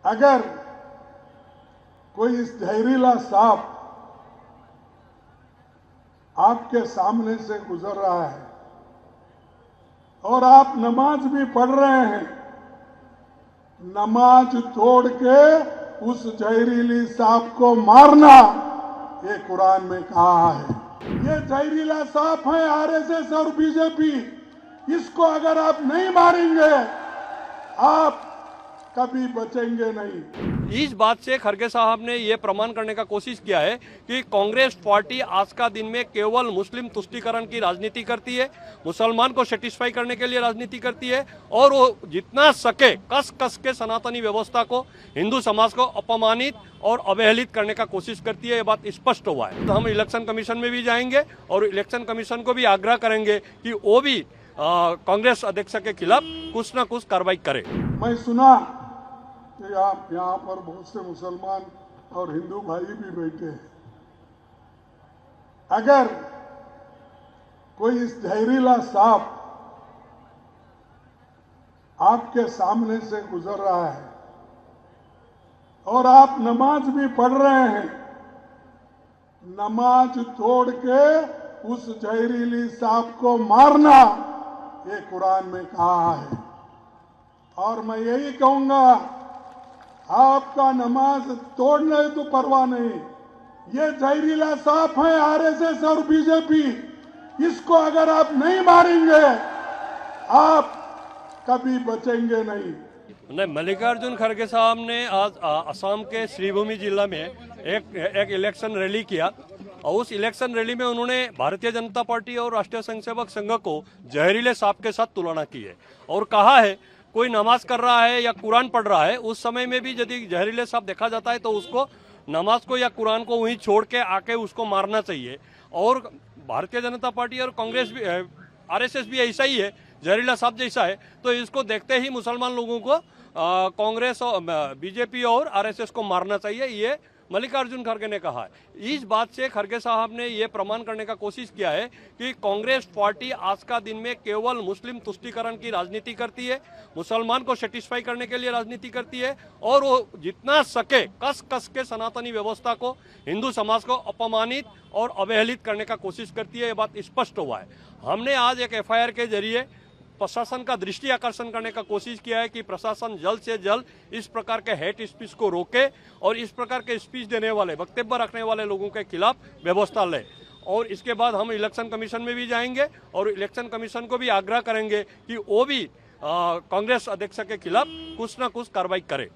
अगर कोई इस जहरीला सांप आपके सामने से गुजर रहा है और आप नमाज भी पढ़ रहे हैं, नमाज तोड़ के उस जहरीली सांप को मारना, ये कुरान में कहा है। ये जहरीला सांप है आरएसएस और बीजेपी। इसको अगर आप नहीं मारेंगे, आप कभी बचेंगे नहीं। इस बात से खड़गे साहब ने यह प्रमाण करने का कोशिश किया है कि कांग्रेस पार्टी आज का दिन में केवल मुस्लिम तुष्टीकरण की राजनीति करती है, मुसलमान को सेटिस्फाई करने के लिए राजनीति करती है और वो जितना सके कस कस के सनातनी व्यवस्था को, हिंदू समाज को अपमानित और अवहेलित करने का कोशिश करती है। ये बात स्पष्ट हुआ है। तो हम इलेक्शन कमीशन में भी जाएंगे और इलेक्शन कमीशन को भी आग्रह करेंगे कि वो भी कांग्रेस अध्यक्ष के खिलाफ कुछ न कुछ कार्रवाई करे। मैं सुना कि आप यहाँ पर बहुत से मुसलमान और हिंदू भाई भी बैठे हैं। अगर कोई इस जहरीला सांप आपके सामने से गुजर रहा है और आप नमाज भी पढ़ रहे हैं, नमाज तोड़ के उस जहरीली सांप को मारना, ये कुरान में कहा है। और मैं यही कहूंगा, आपका नमाज तोड़ने तो परवाह नहीं, ये जहरीला सांप है आरएसएस और बीजेपी। इसको अगर आप नहीं मारेंगे, आप कभी बचेंगे नहीं। मल्लिकार्जुन खड़गे साहब ने आज असम के श्रीभूमि जिला में एक इलेक्शन रैली किया और उस इलेक्शन रैली में उन्होंने भारतीय जनता पार्टी और राष्ट्रीय स्वयंसेवक संघ को जहरीले सांप के साथ तुलना की है और कहा है कोई नमाज कर रहा है या कुरान पढ़ रहा है, उस समय में भी यदि जहरीले सांप देखा जाता है तो उसको नमाज को या कुरान को वहीं छोड़ के आके उसको मारना चाहिए। और भारतीय जनता पार्टी और कांग्रेस भी, आरएसएस भी ऐसा ही है, जहरीला सांप जैसा है। तो इसको देखते ही मुसलमान लोगों को कांग्रेस और बीजेपी और आरएसएस को मारना चाहिए, ये मल्लिकार्जुन खड़गे ने कहा है। इस बात से खड़गे साहब ने यह प्रमाण करने का कोशिश किया है कि कांग्रेस पार्टी आज का दिन में केवल मुस्लिम तुष्टीकरण की राजनीति करती है, मुसलमान को सेटिस्फाई करने के लिए राजनीति करती है और वो जितना सके कस कस के सनातनी व्यवस्था को, हिंदू समाज को अपमानित और अवहेलित करने का कोशिश करती है। ये बात स्पष्ट हुआ है। हमने आज एक एफआईआर के जरिए प्रशासन का दृष्टि आकर्षण करने का कोशिश किया है कि प्रशासन जल्द से जल्द इस प्रकार के हेट स्पीच को रोके और इस प्रकार के स्पीच देने वाले, वक्तव्य रखने वाले लोगों के खिलाफ व्यवस्था ले। और इसके बाद हम इलेक्शन कमीशन में भी जाएंगे और इलेक्शन कमीशन को भी आग्रह करेंगे कि वो भी कांग्रेस अध्यक्ष के खिलाफ कुछ न कुछ कार्रवाई करे।